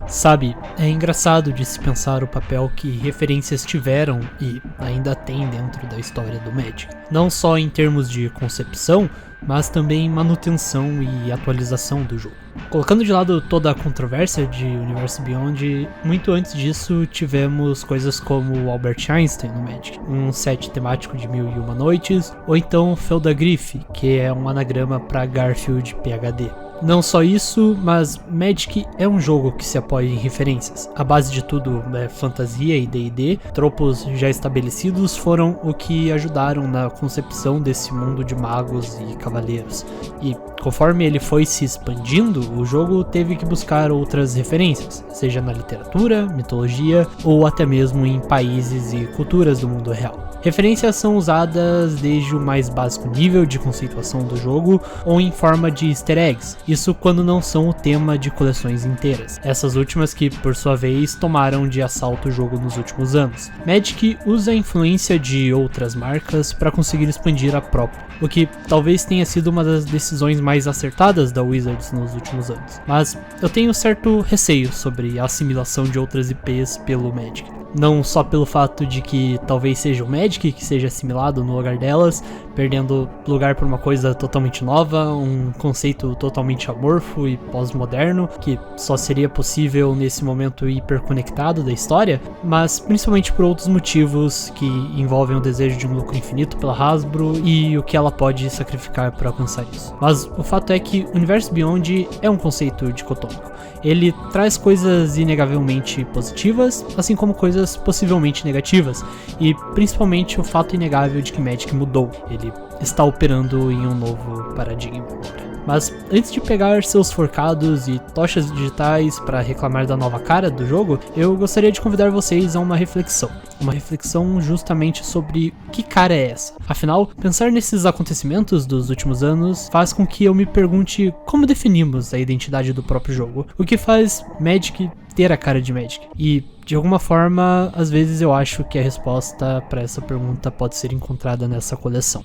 Sabe, é engraçado de se pensar o papel que referências tiveram e ainda têm dentro da história do Magic. Não só em termos de concepção, mas também manutenção e atualização do jogo. Colocando de lado toda a controvérsia de Universe Beyond, muito antes disso tivemos coisas como o Albert Einstein no Magic, um set temático de 1001 Noites, ou então Feldagriff, que é um anagrama para Garfield PhD. Não só isso, mas Magic é um jogo que se apoia em referências. A base de tudo é fantasia e D&D, tropos já estabelecidos foram o que ajudaram na concepção desse mundo de magos e cavaleiros. E conforme ele foi se expandindo, o jogo teve que buscar outras referências, seja na literatura, mitologia ou até mesmo em países e culturas do mundo real. Referências são usadas desde o mais básico nível de conceituação do jogo ou em forma de easter eggs, isso quando não são o tema de coleções inteiras, essas últimas que por sua vez tomaram de assalto o jogo nos últimos anos. Magic usa a influência de outras marcas para conseguir expandir a própria, o que talvez tenha sido uma das decisões mais acertadas da Wizards nos últimos anos, mas eu tenho certo receio sobre a assimilação de outras IPs pelo Magic. Não só pelo fato de que talvez seja o Magic que seja assimilado no lugar delas, perdendo lugar por uma coisa totalmente nova, um conceito totalmente amorfo e pós-moderno, que só seria possível nesse momento hiperconectado da história, mas principalmente por outros motivos que envolvem o desejo de um lucro infinito pela Hasbro e o que ela pode sacrificar para alcançar isso. Mas o fato é que Universe Beyond é um conceito dicotômico. Ele traz coisas inegavelmente positivas, assim como coisas possivelmente negativas, e principalmente o fato inegável de que Magic mudou. Ele está operando em um novo paradigma agora. Mas antes de pegar seus forcados e tochas digitais para reclamar da nova cara do jogo, eu gostaria de convidar vocês a uma reflexão. Uma reflexão justamente sobre que cara é essa. Afinal, pensar nesses acontecimentos dos últimos anos faz com que eu me pergunte como definimos a identidade do próprio jogo. O que faz Magic ter a cara de Magic? E, de alguma forma, às vezes eu acho que a resposta para essa pergunta pode ser encontrada nessa coleção.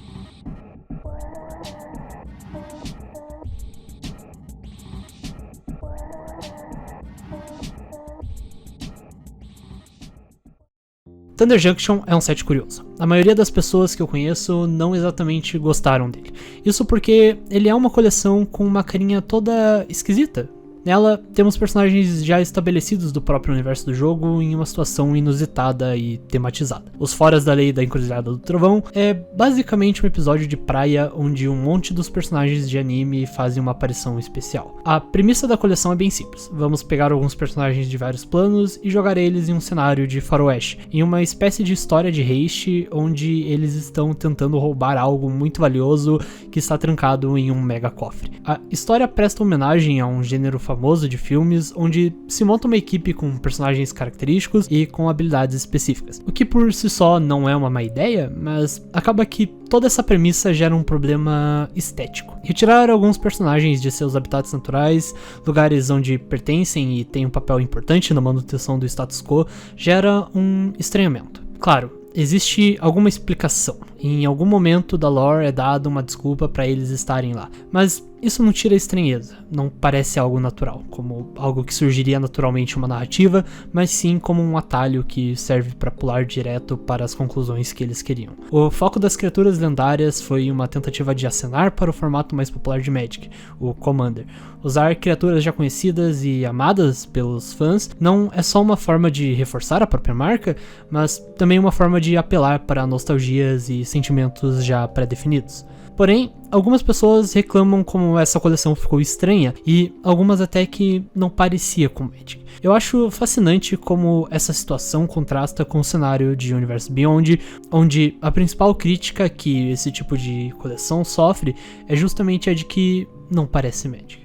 Thunder Junction é um set curioso. A maioria das pessoas que eu conheço não exatamente gostaram dele. Isso porque ele é uma coleção com uma carinha toda esquisita. Nela, temos personagens já estabelecidos do próprio universo do jogo em uma situação inusitada e tematizada. Os Foras da Lei da Encruzilhada do Trovão é basicamente um episódio de praia onde um monte dos personagens de anime fazem uma aparição especial. A premissa da coleção é bem simples. Vamos pegar alguns personagens de vários planos e jogar eles em um cenário de faroeste, em uma espécie de história de haste onde eles estão tentando roubar algo muito valioso que está trancado em um mega cofre. A história presta homenagem a um gênero famoso de filmes, onde se monta uma equipe com personagens característicos e com habilidades específicas. O que por si só não é uma má ideia, mas acaba que toda essa premissa gera um problema estético. Retirar alguns personagens de seus habitats naturais, lugares onde pertencem e têm um papel importante na manutenção do status quo, gera um estranhamento. Claro, existe alguma explicação. Em algum momento da lore é dada uma desculpa para eles estarem lá, mas isso não tira a estranheza, não parece algo natural, como algo que surgiria naturalmente em uma narrativa, mas sim como um atalho que serve para pular direto para as conclusões que eles queriam. O foco das criaturas lendárias foi uma tentativa de acenar para o formato mais popular de Magic, o Commander. Usar criaturas já conhecidas e amadas pelos fãs não é só uma forma de reforçar a própria marca, mas também uma forma de apelar para nostalgias e sentimentos já pré-definidos. Porém, algumas pessoas reclamam como essa coleção ficou estranha e algumas até que não parecia com Magic. Eu acho fascinante como essa situação contrasta com o cenário de Universe Beyond, onde a principal crítica que esse tipo de coleção sofre é justamente a de que não parece Magic.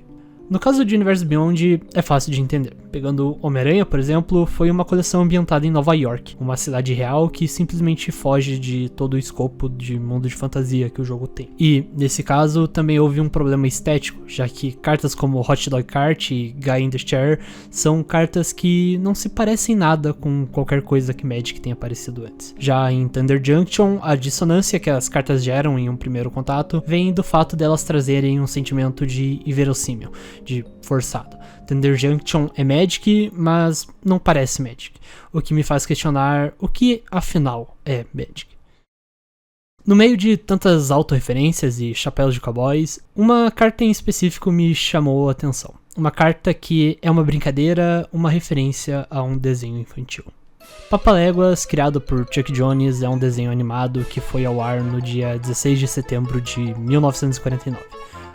No caso de Universe Beyond, é fácil de entender. Pegando Homem-Aranha, por exemplo, foi uma coleção ambientada em Nova York, uma cidade real que simplesmente foge de todo o escopo de mundo de fantasia que o jogo tem. E, nesse caso, também houve um problema estético, já que cartas como Hot Dog Cart e Guy in the Chair são cartas que não se parecem nada com qualquer coisa que Magic tenha aparecido antes. Já em Thunder Junction, a dissonância que as cartas geram em um primeiro contato vem do fato delas trazerem um sentimento de inverossímil, de forçado. Thunder Junction é Magic, mas não parece Magic, o que me faz questionar o que afinal é Magic. No meio de tantas autorreferências e chapéus de cowboys, uma carta em específico me chamou a atenção. Uma carta que é uma brincadeira, uma referência a um desenho infantil. Papaléguas, criado por Chuck Jones, é um desenho animado que foi ao ar no dia 16 de setembro de 1949.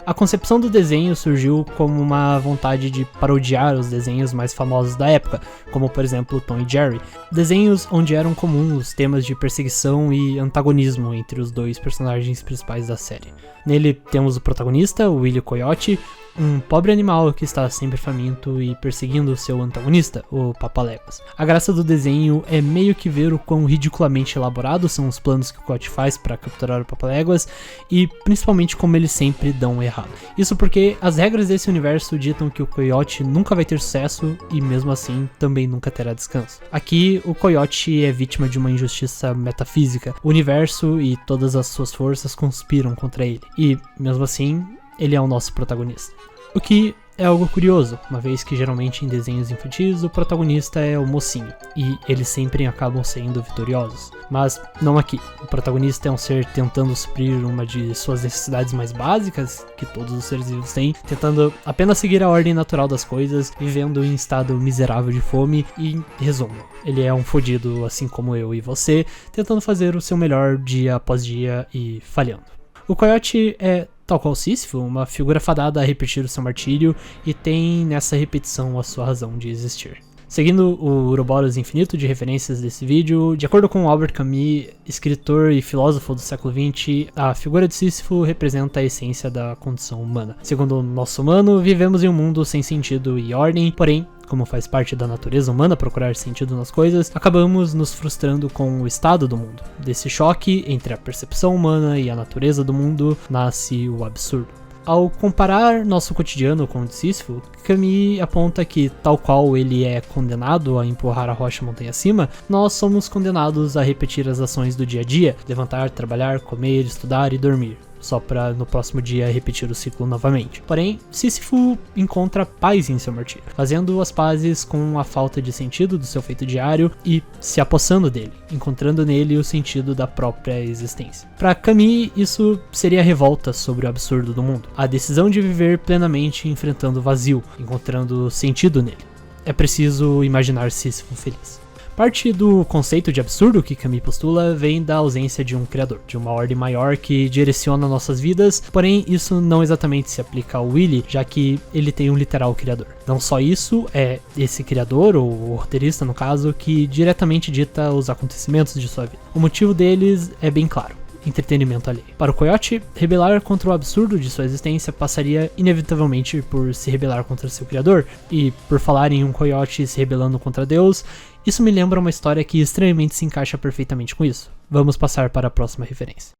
A concepção do desenho surgiu como uma vontade de parodiar os desenhos mais famosos da época, como por exemplo Tom e Jerry, desenhos onde eram comuns temas de perseguição e antagonismo entre os dois personagens principais da série. Nele temos o protagonista, o Willy Coyote, um pobre animal que está sempre faminto e perseguindo seu antagonista, o Papaléguas. A graça do desenho é meio que ver o quão ridiculamente elaborados são os planos que o Coyote faz para capturar o Papaléguas e principalmente como eles sempre dão errado. Isso porque as regras desse universo ditam que o Coyote nunca vai ter sucesso e mesmo assim também nunca terá descanso. Aqui o Coyote é vítima de uma injustiça metafísica. O universo e todas as suas forças conspiram contra ele e mesmo assim ele é o nosso protagonista. O que é algo curioso, uma vez que geralmente em desenhos infantis o protagonista é o mocinho, e eles sempre acabam sendo vitoriosos. Mas não aqui. O protagonista é um ser tentando suprir uma de suas necessidades mais básicas, que todos os seres vivos têm, tentando apenas seguir a ordem natural das coisas, vivendo em estado miserável de fome e, em resumo, ele é um fodido assim como eu e você, tentando fazer o seu melhor dia após dia e falhando. O Coyote é, tal qual Sísifo, uma figura fadada a repetir o seu martírio e tem nessa repetição a sua razão de existir. Seguindo o Ouroboros infinito de referências desse vídeo, de acordo com Albert Camus, escritor e filósofo do século XX, a figura de Sísifo representa a essência da condição humana. Segundo o nosso humano, vivemos em um mundo sem sentido e ordem, porém, como faz parte da natureza humana procurar sentido nas coisas, acabamos nos frustrando com o estado do mundo. Desse choque entre a percepção humana e a natureza do mundo, nasce o absurdo. Ao comparar nosso cotidiano com o de Sísifo, Camus aponta que, tal qual ele é condenado a empurrar a rocha montanha acima, nós somos condenados a repetir as ações do dia a dia, levantar, trabalhar, comer, estudar e dormir, só para no próximo dia repetir o ciclo novamente. Porém, Sísifo encontra paz em seu martírio, fazendo as pazes com a falta de sentido do seu feito diário e se apossando dele, encontrando nele o sentido da própria existência. Para Camus, isso seria a revolta sobre o absurdo do mundo, a decisão de viver plenamente enfrentando o vazio, encontrando sentido nele. É preciso imaginar Sísifo feliz. Parte do conceito de absurdo que Camus postula vem da ausência de um criador, de uma ordem maior que direciona nossas vidas, porém isso não exatamente se aplica ao Willy, já que ele tem um literal criador. Não só isso, é esse criador, ou o roteirista no caso, que diretamente dita os acontecimentos de sua vida. O motivo deles é bem claro: entretenimento alheio. Para o Coyote, rebelar contra o absurdo de sua existência passaria inevitavelmente por se rebelar contra seu criador, e por falar em um coiote se rebelando contra Deus, isso me lembra uma história que estranhamente se encaixa perfeitamente com isso. Vamos passar para a próxima referência.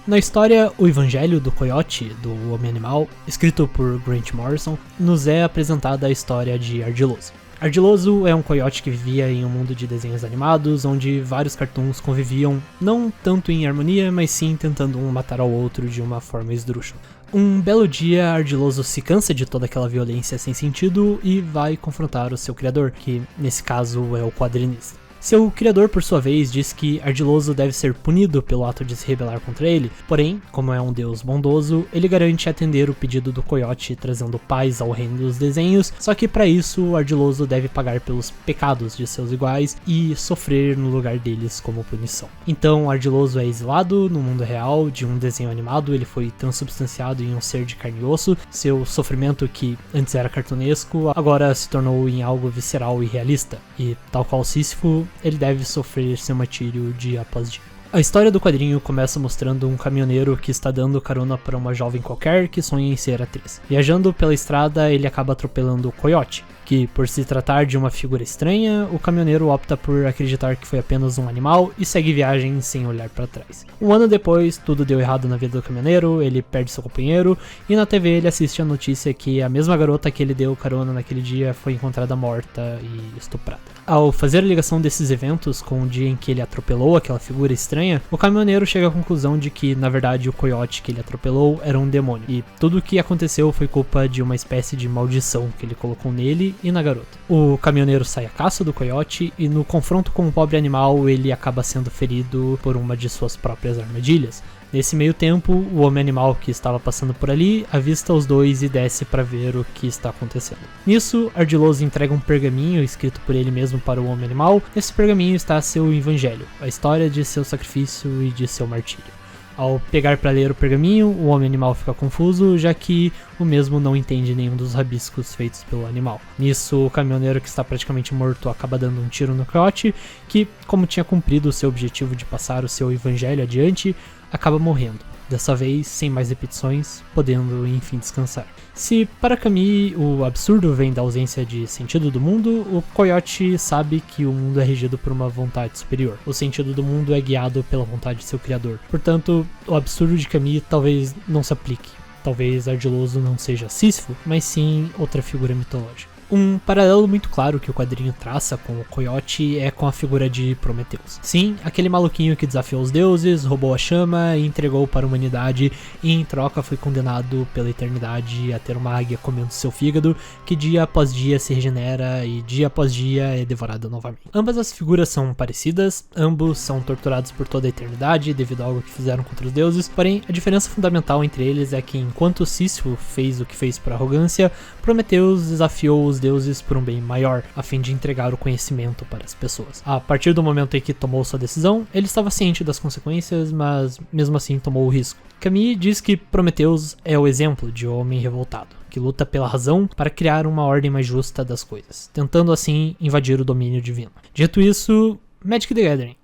Na história O Evangelho do Coiote, do Homem-Animal, escrito por Grant Morrison, nos é apresentada a história de Ardiloso. Ardiloso é um coiote que vivia em um mundo de desenhos animados, onde vários cartoons conviviam, não tanto em harmonia, mas sim tentando um matar ao outro de uma forma esdrúxula. Um belo dia, Ardiloso se cansa de toda aquela violência sem sentido e vai confrontar o seu criador, que nesse caso é o quadrinista. Seu criador, por sua vez, diz que Ardiloso deve ser punido pelo ato de se rebelar contra ele, porém, como é um deus bondoso, ele garante atender o pedido do coiote trazendo paz ao reino dos desenhos, só que para isso Ardiloso deve pagar pelos pecados de seus iguais e sofrer no lugar deles como punição. Então Ardiloso é exilado no mundo real de um desenho animado, ele foi transubstanciado em um ser de carne e osso, seu sofrimento, que antes era cartunesco, agora se tornou em algo visceral e realista, e tal qual Sísifo, ele deve sofrer seu martírio dia após dia. A história do quadrinho começa mostrando um caminhoneiro que está dando carona para uma jovem qualquer que sonha em ser atriz. Viajando pela estrada, ele acaba atropelando o coiote, que, por se tratar de uma figura estranha, o caminhoneiro opta por acreditar que foi apenas um animal e segue viagem sem olhar para trás. Um ano depois, tudo deu errado na vida do caminhoneiro, ele perde seu companheiro e na TV ele assiste a notícia que a mesma garota que ele deu carona naquele dia foi encontrada morta e estuprada. Ao fazer a ligação desses eventos com o dia em que ele atropelou aquela figura estranha, o caminhoneiro chega à conclusão de que, na verdade, o coiote que ele atropelou era um demônio, e tudo o que aconteceu foi culpa de uma espécie de maldição que ele colocou nele e na garota. O caminhoneiro sai à caça do coiote e no confronto com o pobre animal ele acaba sendo ferido por uma de suas próprias armadilhas. Nesse meio tempo, o homem-animal que estava passando por ali avista os dois e desce para ver o que está acontecendo. Nisso, Ardiloso entrega um pergaminho escrito por ele mesmo para o homem-animal. Nesse pergaminho está seu evangelho, a história de seu sacrifício e de seu martírio. Ao pegar para ler o pergaminho, o homem-animal fica confuso, já que o mesmo não entende nenhum dos rabiscos feitos pelo animal. Nisso, o caminhoneiro que está praticamente morto acaba dando um tiro no coiote, que, como tinha cumprido o seu objetivo de passar o seu evangelho adiante, acaba morrendo, dessa vez sem mais repetições, podendo enfim descansar. Se para Camille o absurdo vem da ausência de sentido do mundo, o coiote sabe que o mundo é regido por uma vontade superior. O sentido do mundo é guiado pela vontade de seu criador. Portanto, o absurdo de Camille talvez não se aplique. Talvez Ardiloso não seja Sísifo, mas sim outra figura mitológica. Um paralelo muito claro que o quadrinho traça com o coiote é com a figura de Prometheus. Sim, aquele maluquinho que desafiou os deuses, roubou a chama e entregou para a humanidade e em troca foi condenado pela eternidade a ter uma águia comendo seu fígado, que dia após dia se regenera e dia após dia é devorada novamente. Ambas as figuras são parecidas, ambos são torturados por toda a eternidade devido a algo que fizeram contra os deuses, porém a diferença fundamental entre eles é que enquanto Sísifo fez o que fez por arrogância, Prometheus desafiou os deuses por um bem maior, a fim de entregar o conhecimento para as pessoas. A partir do momento em que tomou sua decisão, ele estava ciente das consequências, mas mesmo assim tomou o risco. Camille diz que Prometheus é o exemplo de homem revoltado, que luta pela razão para criar uma ordem mais justa das coisas, tentando assim invadir o domínio divino. Dito isso, Magic the Gathering.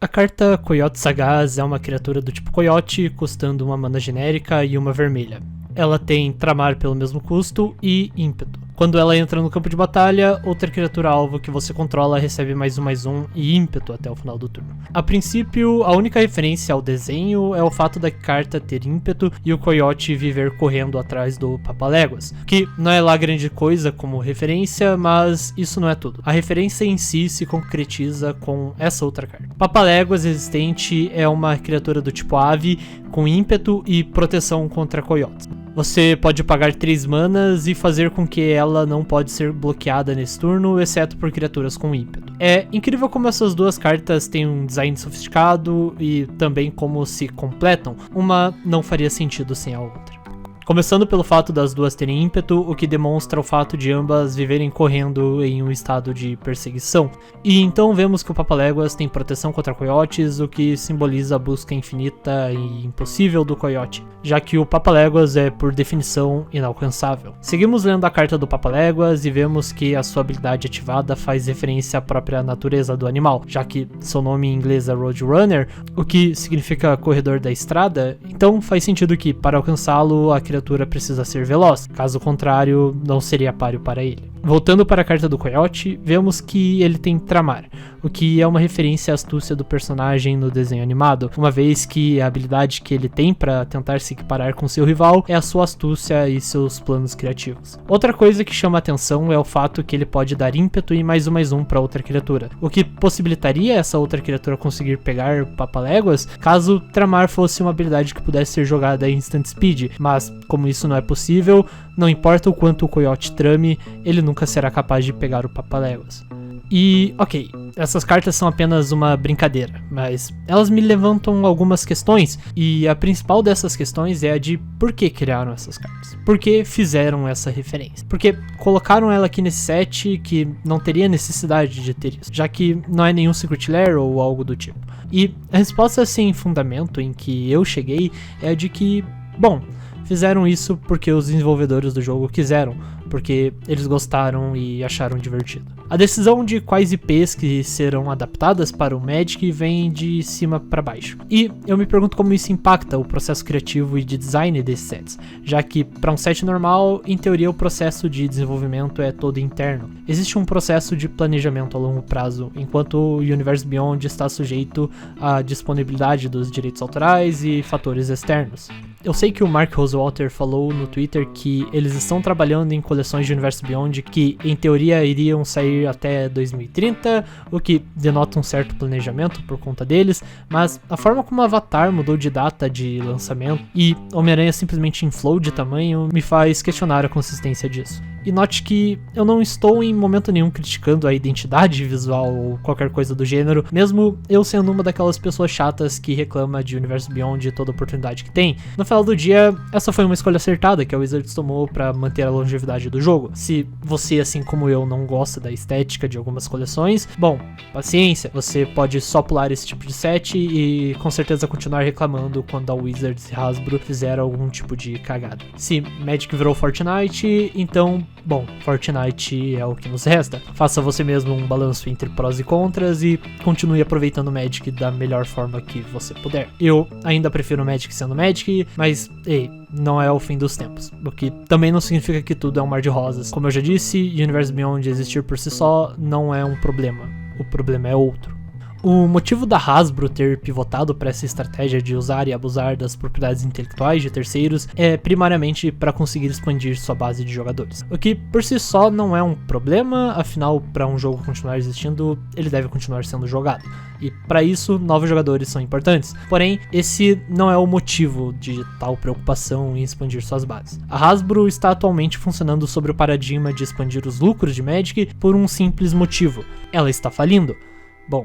A carta Coiote Sagaz é uma criatura do tipo coiote, custando uma mana genérica e uma vermelha. Ela tem tramar pelo mesmo custo e ímpeto. Quando ela entra no campo de batalha, outra criatura alvo que você controla recebe +1/+1 e ímpeto até o final do turno. A princípio, a única referência ao desenho é o fato da carta ter ímpeto e o coiote viver correndo atrás do Papaléguas, que não é lá grande coisa como referência, mas isso não é tudo. A referência em si se concretiza com essa outra carta. Papaléguas existente é uma criatura do tipo ave, com ímpeto e proteção contra coiotes. Você pode pagar 3 manas e fazer com que ela não pode ser bloqueada nesse turno, exceto por criaturas com ímpeto. É incrível como essas duas cartas têm um design sofisticado e também como se completam. Uma não faria sentido sem a outra. Começando pelo fato das duas terem ímpeto, o que demonstra o fato de ambas viverem correndo em um estado de perseguição. E então vemos que o Papaléguas tem proteção contra coiotes, o que simboliza a busca infinita e impossível do coiote, já que o Papaléguas é, por definição, inalcançável. Seguimos lendo a carta do Papaléguas e vemos que a sua habilidade ativada faz referência à própria natureza do animal, já que seu nome em inglês é Roadrunner, o que significa corredor da estrada, então faz sentido que, para alcançá-lo, a criatura precisa ser veloz, caso contrário, não seria páreo para ele. Voltando para a carta do coiote, vemos que ele tem tramar, o que é uma referência à astúcia do personagem no desenho animado, uma vez que a habilidade que ele tem para tentar se equiparar com seu rival é a sua astúcia e seus planos criativos. Outra coisa que chama a atenção é o fato que ele pode dar ímpeto e +1/+1 para outra criatura, o que possibilitaria essa outra criatura conseguir pegar Papaléguas caso tramar fosse uma habilidade que pudesse ser jogada em instant speed, mas como isso não é possível, não importa o quanto o coiote trame, ele nunca será capaz de pegar o Papaléguas. E, ok, essas cartas são apenas uma brincadeira, mas elas me levantam algumas questões, e a principal dessas questões é a de por que criaram essas cartas, por que fizeram essa referência, porque colocaram ela aqui nesse set que não teria necessidade de ter isso, já que não é nenhum Secret Lair ou algo do tipo. E a resposta sem fundamento em que eu cheguei é a de que, bom, fizeram isso porque os desenvolvedores do jogo quiseram, porque eles gostaram e acharam divertido. A decisão de quais IPs que serão adaptadas para o Magic vem de cima para baixo. E eu me pergunto como isso impacta o processo criativo e de design desses sets, já que para um set normal, em teoria o processo de desenvolvimento é todo interno. Existe um processo de planejamento a longo prazo, enquanto o Universe Beyond está sujeito à disponibilidade dos direitos autorais e fatores externos. Eu sei que o Mark Rosewater falou no Twitter que eles estão trabalhando em coleções de Universe Beyond que, em teoria, iriam sair até 2030, o que denota um certo planejamento por conta deles, mas a forma como Avatar mudou de data de lançamento e Homem-Aranha simplesmente inflou de tamanho me faz questionar a consistência disso. E note que eu não estou em momento nenhum criticando a identidade visual ou qualquer coisa do gênero, mesmo eu sendo uma daquelas pessoas chatas que reclama de Universe Beyond e toda oportunidade que tem. No final do dia, essa foi uma escolha acertada que a Wizards tomou para manter a longevidade do jogo. Se você, assim como eu, não gosta da estética de algumas coleções, bom, paciência, você pode só pular esse tipo de set e com certeza continuar reclamando quando a Wizards e Hasbro fizeram algum tipo de cagada. Se Magic virou Fortnite, então, bom, Fortnite é o que nos resta. Faça você mesmo um balanço entre prós e contras e continue aproveitando o Magic da melhor forma que você puder. Eu ainda prefiro o Magic sendo Magic, mas, ei, não é o fim dos tempos, o que também não significa que tudo é um mar de rosas. Como eu já disse, Universe Beyond existir por si só não é um problema, o problema é outro. O motivo da Hasbro ter pivotado para essa estratégia de usar e abusar das propriedades intelectuais de terceiros é primariamente para conseguir expandir sua base de jogadores. O que por si só não é um problema, afinal, para um jogo continuar existindo, ele deve continuar sendo jogado. E para isso, novos jogadores são importantes. Porém, esse não é o motivo de tal preocupação em expandir suas bases. A Hasbro está atualmente funcionando sobre o paradigma de expandir os lucros de Magic por um simples motivo: ela está falindo. Bom,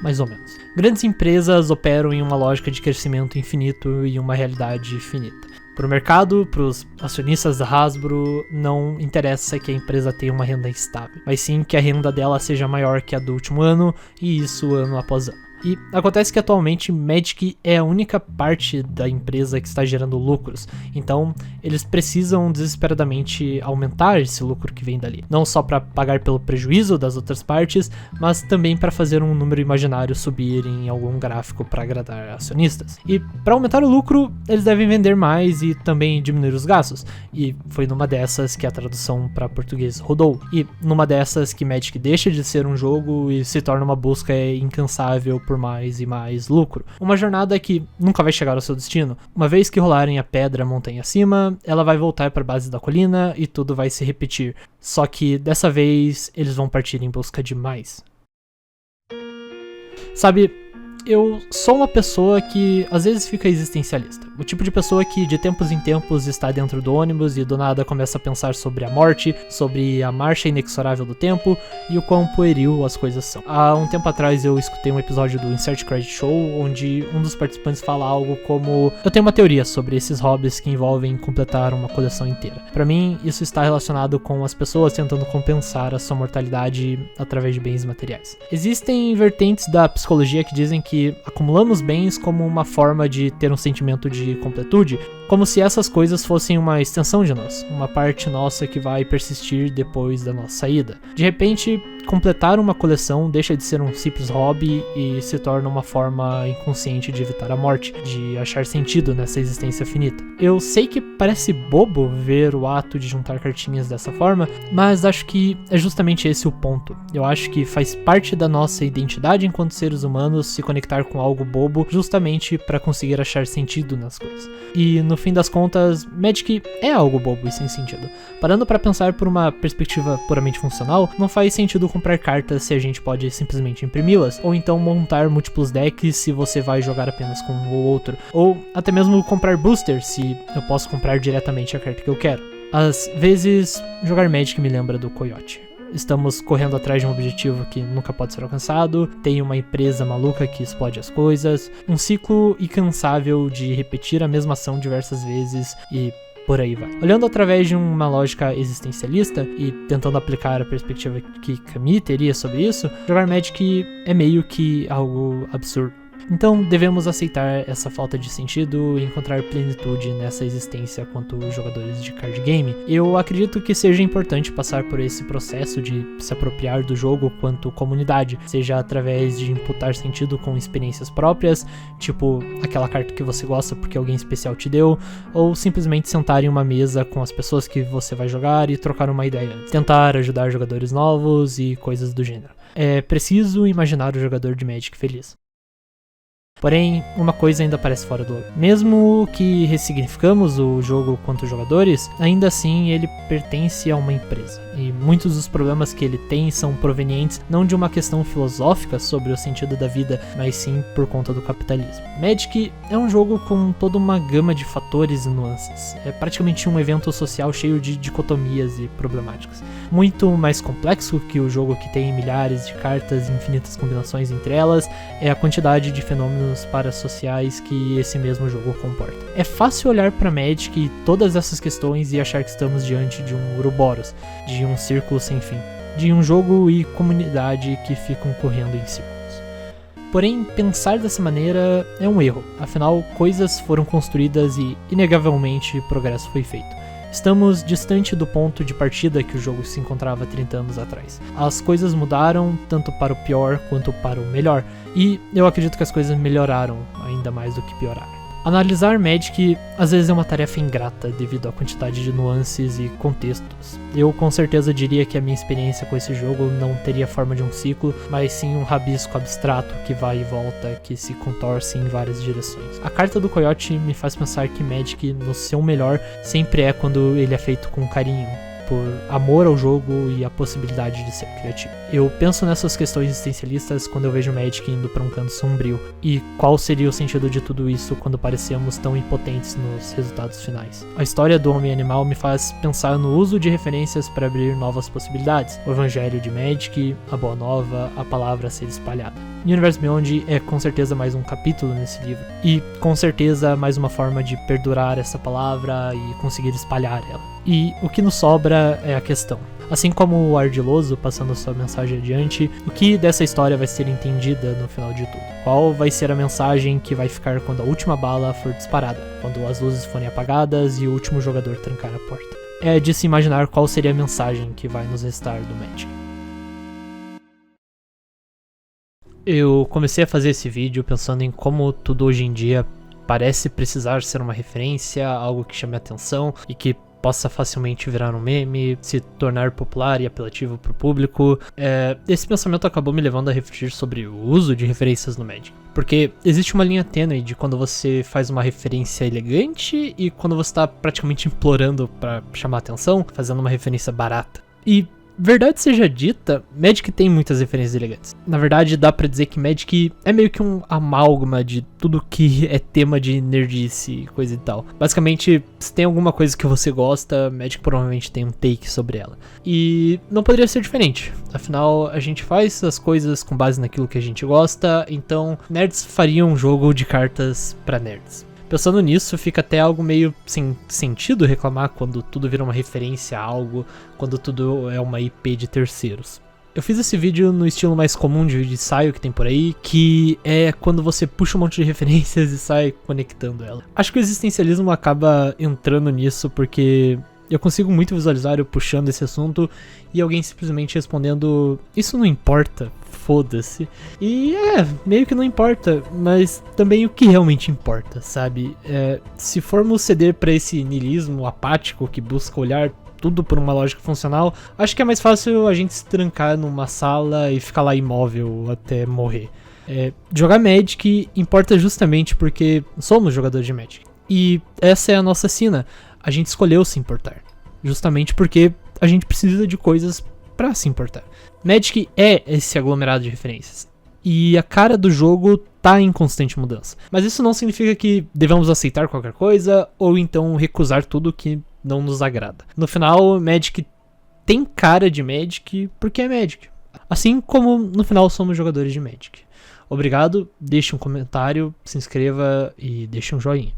mais ou menos. Grandes empresas operam em uma lógica de crescimento infinito e uma realidade finita. Para o mercado, para os acionistas da Hasbro, não interessa que a empresa tenha uma renda estável, mas sim que a renda dela seja maior que a do último ano, e isso ano após ano. E acontece que atualmente Magic é a única parte da empresa que está gerando lucros, então eles precisam desesperadamente aumentar esse lucro que vem dali. Não só para pagar pelo prejuízo das outras partes, mas também para fazer um número imaginário subir em algum gráfico para agradar acionistas. E para aumentar o lucro, eles devem vender mais e também diminuir os gastos, e foi numa dessas que a tradução para português rodou, e numa dessas que Magic deixa de ser um jogo e se torna uma busca incansável por mais e mais lucro. Uma jornada que nunca vai chegar ao seu destino. Uma vez que rolarem a pedra montanha acima, ela vai voltar para a base da colina e tudo vai se repetir. Só que dessa vez eles vão partir em busca de mais. Sabe, eu sou uma pessoa que às vezes fica existencialista. O tipo de pessoa que de tempos em tempos está dentro do ônibus e do nada começa a pensar sobre a morte, sobre a marcha inexorável do tempo e o quão pueril as coisas são. Há um tempo atrás eu escutei um episódio do Insert Credit Show onde um dos participantes fala algo como: eu tenho uma teoria sobre esses hobbies que envolvem completar uma coleção inteira. Para mim, isso está relacionado com as pessoas tentando compensar a sua mortalidade através de bens materiais. Existem vertentes da psicologia que dizem que acumulamos bens como uma forma de ter um sentimento de completude, como se essas coisas fossem uma extensão de nós, uma parte nossa que vai persistir depois da nossa saída. De repente, completar uma coleção deixa de ser um simples hobby e se torna uma forma inconsciente de evitar a morte, de achar sentido nessa existência finita. Eu sei que parece bobo ver o ato de juntar cartinhas dessa forma, mas acho que é justamente esse o ponto. Eu acho que faz parte da nossa identidade enquanto seres humanos se conectar com algo bobo justamente para conseguir achar sentido nas coisas. E no fim das contas, Magic é algo bobo e sem sentido. Parando para pensar por uma perspectiva puramente funcional, não faz sentido comprar cartas se a gente pode simplesmente imprimi-las, ou então montar múltiplos decks se você vai jogar apenas com um ou outro, ou até mesmo comprar boosters se eu posso comprar diretamente a carta que eu quero. Às vezes, jogar Magic me lembra do Coyote. Estamos correndo atrás de um objetivo que nunca pode ser alcançado, tem uma empresa maluca que explode as coisas, um ciclo incansável de repetir a mesma ação diversas vezes e por aí vai. Olhando através de uma lógica existencialista e tentando aplicar a perspectiva que Camille teria sobre isso, jogar Magic é meio que algo absurdo. Então devemos aceitar essa falta de sentido e encontrar plenitude nessa existência quanto jogadores de card game. Eu acredito que seja importante passar por esse processo de se apropriar do jogo quanto comunidade, seja através de imputar sentido com experiências próprias, tipo aquela carta que você gosta porque alguém especial te deu, ou simplesmente sentar em uma mesa com as pessoas que você vai jogar e trocar uma ideia, tentar ajudar jogadores novos e coisas do gênero. É preciso imaginar o jogador de Magic feliz. Porém, uma coisa ainda parece fora do lugar. Mesmo que ressignificamos o jogo quanto jogadores, ainda assim ele pertence a uma empresa. E muitos dos problemas que ele tem são provenientes não de uma questão filosófica sobre o sentido da vida, mas sim por conta do capitalismo. Magic é um jogo com toda uma gama de fatores e nuances. É praticamente um evento social cheio de dicotomias e problemáticas. Muito mais complexo que o jogo que tem milhares de cartas e infinitas combinações entre elas, é a quantidade de fenômenos parasociais que esse mesmo jogo comporta. É fácil olhar para Magic e todas essas questões e achar que estamos diante de um Ouroboros, de um círculo sem fim, de um jogo e comunidade que ficam correndo em círculos. Porém, pensar dessa maneira é um erro, afinal, coisas foram construídas e, inegavelmente, progresso foi feito. Estamos distante do ponto de partida que o jogo se encontrava 30 anos atrás. As coisas mudaram, tanto para o pior quanto para o melhor, e eu acredito que as coisas melhoraram ainda mais do que pioraram. Analisar Magic às vezes é uma tarefa ingrata devido à quantidade de nuances e contextos. Eu com certeza diria que a minha experiência com esse jogo não teria forma de um ciclo, mas sim um rabisco abstrato que vai e volta, que se contorce em várias direções. A carta do Coyote me faz pensar que Magic, no seu melhor, sempre é quando ele é feito com carinho, por amor ao jogo e a possibilidade de ser criativo. Eu penso nessas questões existencialistas quando eu vejo Magic indo para um canto sombrio, e qual seria o sentido de tudo isso quando parecemos tão impotentes nos resultados finais. A história do Homem Animal me faz pensar no uso de referências para abrir novas possibilidades, o Evangelho de Magic, a Boa Nova, a palavra a ser espalhada. Universe Beyond é com certeza mais um capítulo nesse livro, e com certeza mais uma forma de perdurar essa palavra e conseguir espalhar ela. E o que nos sobra é a questão. Assim como o ardiloso passando sua mensagem adiante, o que dessa história vai ser entendida no final de tudo? Qual vai ser a mensagem que vai ficar quando a última bala for disparada, quando as luzes forem apagadas e o último jogador trancar a porta? É de se imaginar qual seria a mensagem que vai nos restar do Magic. Eu comecei a fazer esse vídeo pensando em como tudo hoje em dia parece precisar ser uma referência, algo que chame a atenção e que possa facilmente virar um meme, se tornar popular e apelativo para o público. Esse pensamento acabou me levando a refletir sobre o uso de referências no Magic. Porque existe uma linha tênue de quando você faz uma referência elegante e quando você está praticamente implorando para chamar a atenção, fazendo uma referência barata. E verdade seja dita, Magic tem muitas referências elegantes. Na verdade, dá pra dizer que Magic é meio que um amálgama de tudo que é tema de nerdice e coisa e tal. Basicamente, se tem alguma coisa que você gosta, Magic provavelmente tem um take sobre ela. E não poderia ser diferente. Afinal, a gente faz as coisas com base naquilo que a gente gosta, então nerds fariam um jogo de cartas pra nerds. Pensando nisso, fica até algo meio sem sentido reclamar quando tudo vira uma referência a algo, quando tudo é uma IP de terceiros. Eu fiz esse vídeo no estilo mais comum de vídeo de ensaio que tem por aí, que é quando você puxa um monte de referências e sai conectando ela. Acho que o existencialismo acaba entrando nisso porque eu consigo muito visualizar eu puxando esse assunto e alguém simplesmente respondendo: isso não importa, foda-se. E meio que não importa, mas também o que realmente importa, sabe? Se formos ceder pra esse niilismo apático que busca olhar tudo por uma lógica funcional, acho que é mais fácil a gente se trancar numa sala e ficar lá imóvel até morrer. Jogar Magic importa justamente porque somos jogadores de Magic. E essa é a nossa sina. A gente escolheu se importar, justamente porque a gente precisa de coisas pra se importar. Magic é esse aglomerado de referências, e a cara do jogo tá em constante mudança. Mas isso não significa que devemos aceitar qualquer coisa, ou então recusar tudo que não nos agrada. No final, Magic tem cara de Magic porque é Magic. Assim como no final somos jogadores de Magic. Obrigado, deixe um comentário, se inscreva e deixe um joinha.